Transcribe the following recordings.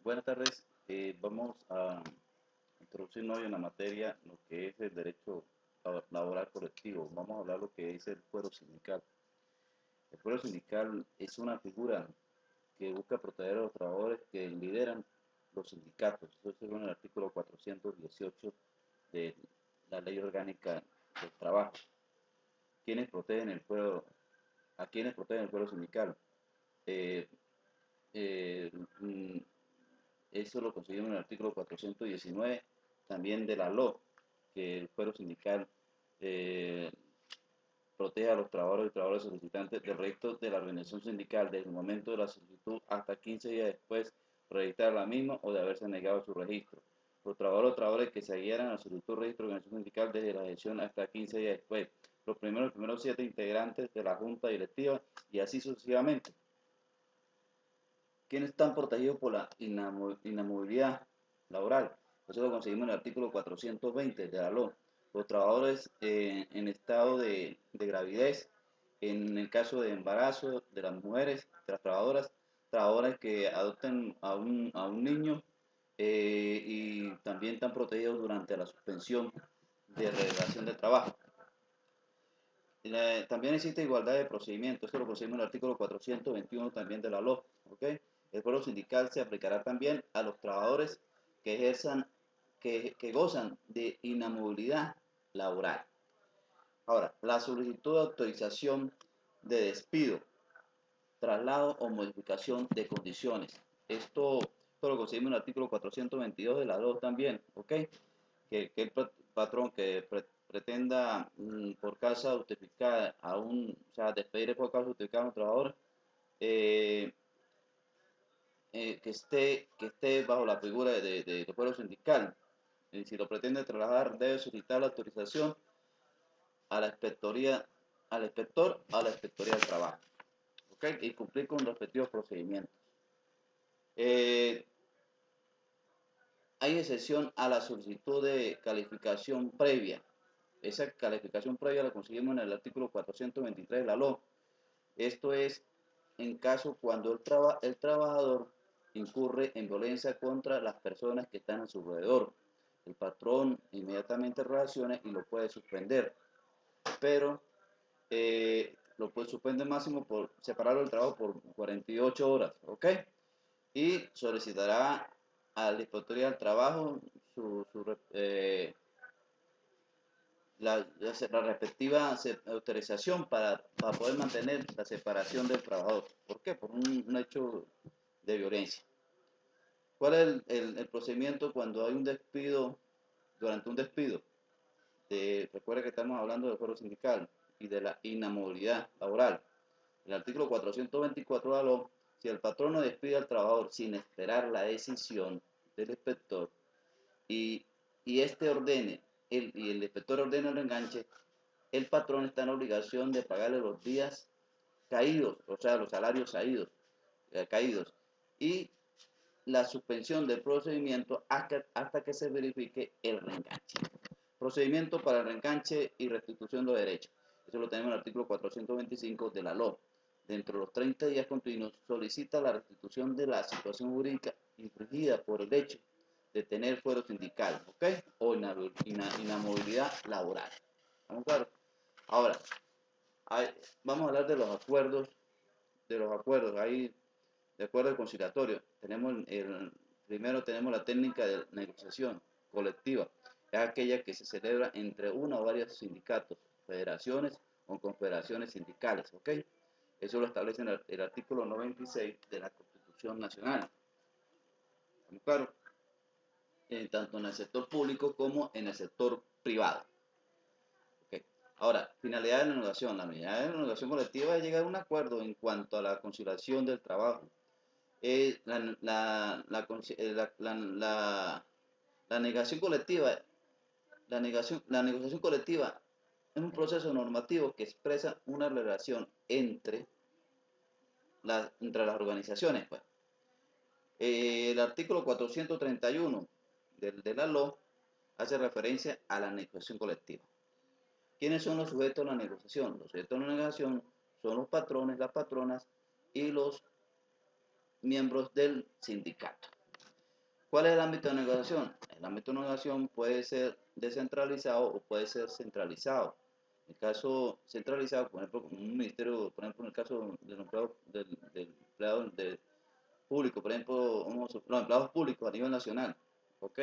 Buenas tardes. Vamos a introducirnos hoy en la materia lo que es el derecho laboral colectivo. Vamos a hablar lo que es el fuero sindical. El fuero sindical es una figura que busca proteger a los trabajadores que lideran los sindicatos. Eso según el artículo 418 de la Ley Orgánica del Trabajo. ¿Quiénes protegen el fuero? ¿A quiénes protegen el fuero sindical? Eh, eh, mm, Eso lo conseguimos en el artículo 419 también de la LO, que el fuero sindical eh, protege a los trabajadores y trabajadoras solicitantes del registro de la organización sindical desde el momento de la solicitud hasta 15 días después de registrar la misma o de haberse negado su registro. Los trabajadores o trabajadores que se adhieran a la solicitud de registro de organización sindical desde la gestión hasta 15 días después. Los primeros 7 integrantes de la junta directiva y así sucesivamente. ¿Quiénes están protegidos por la inamovilidad laboral? Eso lo conseguimos en el artículo 420 de la LO. Los trabajadores en estado de gravidez, en el caso de embarazo de las mujeres, de las trabajadoras que adopten a un niño y también están protegidos durante la suspensión de relación de trabajo. También existe igualdad de procedimientos, esto lo conseguimos en el artículo 421 también de la LO. ¿Okay? El fuero sindical se aplicará también a los trabajadores que ejerzan, que gozan de inamovilidad laboral. Ahora, la solicitud de autorización de despido, traslado o modificación de condiciones. Esto lo conseguimos en el artículo 422 de la LO también, ¿ok? Que el patrón que pretenda por causa justificada o sea, despedir por causa justificada a un trabajador, eh, que esté bajo la figura de fuero sindical. Y si lo pretende trasladar, debe solicitar la autorización a la inspectoría, al inspector, a la inspectoría del trabajo. ¿Okay? Y cumplir con los respectivos procedimientos. Hay excepción a la solicitud de calificación previa. Esa calificación previa la conseguimos en el artículo 423 de la LO. Esto es en caso cuando el trabajador incurre en violencia contra las personas que están a su alrededor. El patrón inmediatamente reacciona y lo puede suspender, pero lo puede suspender máximo por separarlo del trabajo por 48 horas, ¿ok? Y solicitará a la Inspectoría del Trabajo la respectiva autorización para poder mantener la separación del trabajador. ¿Por qué? Por un hecho de violencia. ¿Cuál es el procedimiento cuando hay un despido, durante un despido? Recuerda que estamos hablando del fuero sindical y de la inamovilidad laboral. El artículo 424 de la LO, si el patrono despide al trabajador sin esperar la decisión del inspector y este ordene, y el inspector ordena el enganche, el patrón está en obligación de pagarle los días caídos, o sea, los salarios caídos, y la suspensión del procedimiento hasta que se verifique el reenganche. Procedimiento para el reenganche y restitución de derechos. Eso lo tenemos en el artículo 425 de la LO. Dentro de los 30 días continuos, solicita la restitución de la situación jurídica infringida por el hecho de tener fuero sindical, ¿ok? O inamovilidad laboral. ¿Estamos claros? Ahora, vamos a hablar de los acuerdos. Hay de acuerdo conciliatorio. Primero tenemos la técnica de negociación colectiva, es aquella que se celebra entre uno o varios sindicatos, federaciones o confederaciones sindicales, ¿ok? Eso lo establece en el artículo 96 de la Constitución Nacional. ¿Estamos claros? Tanto en el sector público como en el sector privado. ¿Okay? Ahora, finalidad de la negociación. La finalidad de la negociación colectiva es llegar a un acuerdo en cuanto a la conciliación del trabajo. La negación colectiva, la negociación colectiva es un proceso normativo que expresa una relación entre las organizaciones. Pues. El artículo 431 de la LO hace referencia a la negociación colectiva. ¿Quiénes son los sujetos de la negociación? Los sujetos de la negociación son los patrones, las patronas y los miembros del sindicato. ¿Cuál es el ámbito de negociación? El ámbito de negociación puede ser descentralizado o puede ser centralizado. En el caso centralizado, por ejemplo, como un ministerio, por ejemplo, en el caso del empleado, del empleado público, por ejemplo, los empleados públicos a nivel nacional, ¿ok?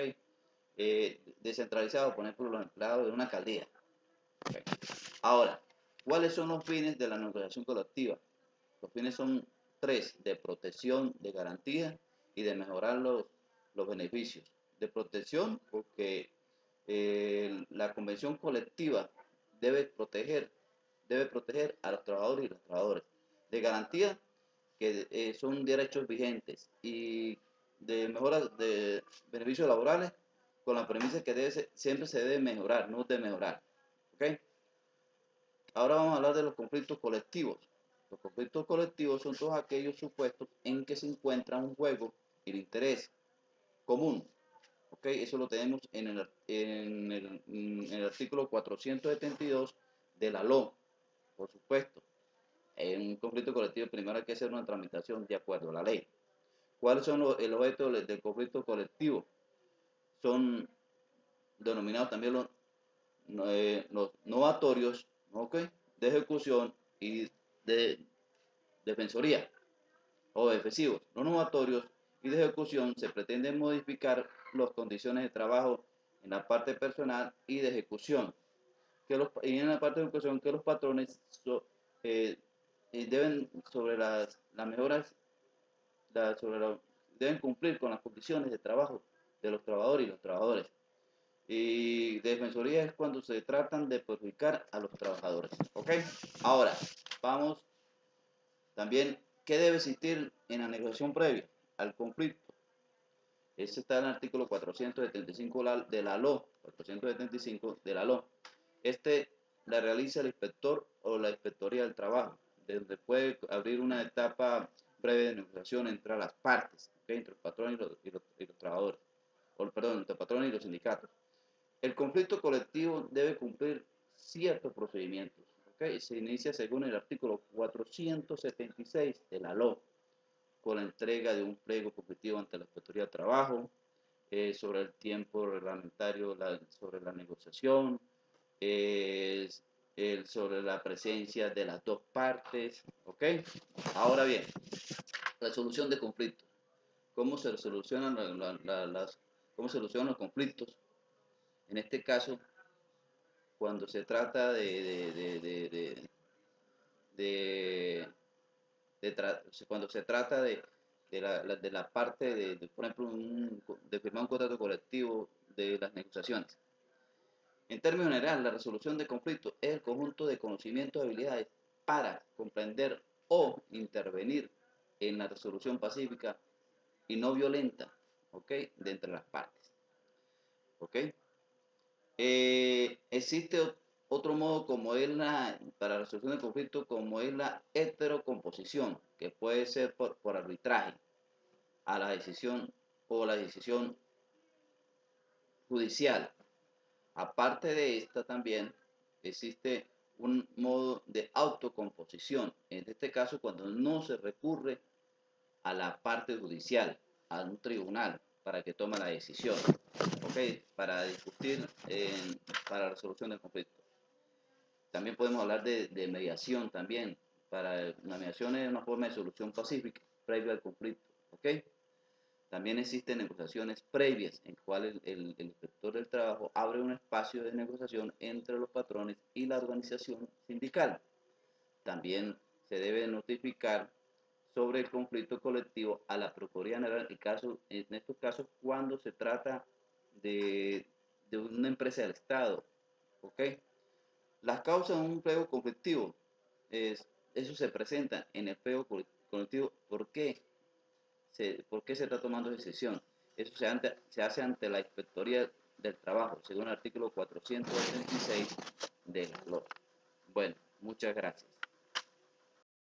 Descentralizado, por ejemplo, los empleados de una alcaldía. ¿Okay? Ahora, ¿cuáles son los fines de la negociación colectiva? Los fines son tres: de protección, de garantía y de mejorar los beneficios. De protección, porque la convención colectiva debe proteger a los trabajadores y las trabajadoras. De garantía, que son derechos vigentes, y de mejoras de beneficios laborales, con la premisa que siempre se debe mejorar, no de mejorar. ¿Okay? Ahora vamos a hablar de los conflictos colectivos. Los conflictos colectivos son todos aquellos supuestos en que se encuentra un juego y el interés común. ¿Okay? Eso lo tenemos en el artículo 472 de la LO, por supuesto. En un conflicto colectivo primero hay que hacer una tramitación de acuerdo a la ley. ¿Cuáles son el objeto del conflicto colectivo? Son denominados también los novatorios, ¿okay? De ejecución y de defensoría o defensivos. Los novatorios y de ejecución se pretende modificar las condiciones de trabajo en la parte personal y de ejecución, y en la parte de ejecución que los patrones deben sobre las mejoras, deben cumplir con las condiciones de trabajo de los trabajadores y los trabajadores. Y defensoría es cuando se tratan de perjudicar a los trabajadores. ¿Ok? Ahora, vamos también, ¿qué debe existir en la negociación previa al conflicto? Ese está en el artículo 475 de la LO, 475 de la LO. La realiza el inspector o la inspectoría del trabajo, donde puede abrir una etapa breve de negociación entre las partes, ¿okay? Entre los patrones y los trabajadores, perdón, entre los patrones y los sindicatos. El conflicto colectivo debe cumplir ciertos procedimientos. ¿Okay? Se inicia según el artículo 476 de la LO, con la entrega de un pliego conflictivo ante la Inspectoría de Trabajo, sobre el tiempo reglamentario, sobre la negociación, sobre la presencia de las dos partes. ¿Ok? Ahora bien, resolución de conflictos. ¿Cómo se solucionan cómo se solucionan los conflictos? En este caso, cuando se trata cuando se trata de la parte por ejemplo, de firmar un contrato colectivo, de las negociaciones. En términos generales, la resolución de conflictos es el conjunto de conocimientos y habilidades para comprender o intervenir en la resolución pacífica y no violenta, ¿ok?, de entre las partes. ¿Ok? Existe otro modo como es para la resolución de conflicto, como es la heterocomposición, que puede ser por arbitraje a la decisión o la decisión judicial. Aparte de esta, también existe un modo de autocomposición, en este caso cuando no se recurre a la parte judicial, a un tribunal para que tome la decisión, ¿ok?, para discutir para la resolución del conflicto. También podemos hablar de mediación también. La mediación es una forma de solución pacífica previa al conflicto, ¿ok? También existen negociaciones previas en cuales el inspector del trabajo abre un espacio de negociación entre los patrones y la organización sindical. También se debe notificar sobre el conflicto colectivo a la Procuraduría General en estos casos cuando se trata de una empresa del Estado, ¿ok? Las causas de un pliego conflictivo, eso se presenta en el pliego colectivo. ¿Por qué se está tomando decisión? Eso se hace ante la Inspectoría del Trabajo, según el artículo 476 de la LOA. Bueno, muchas gracias.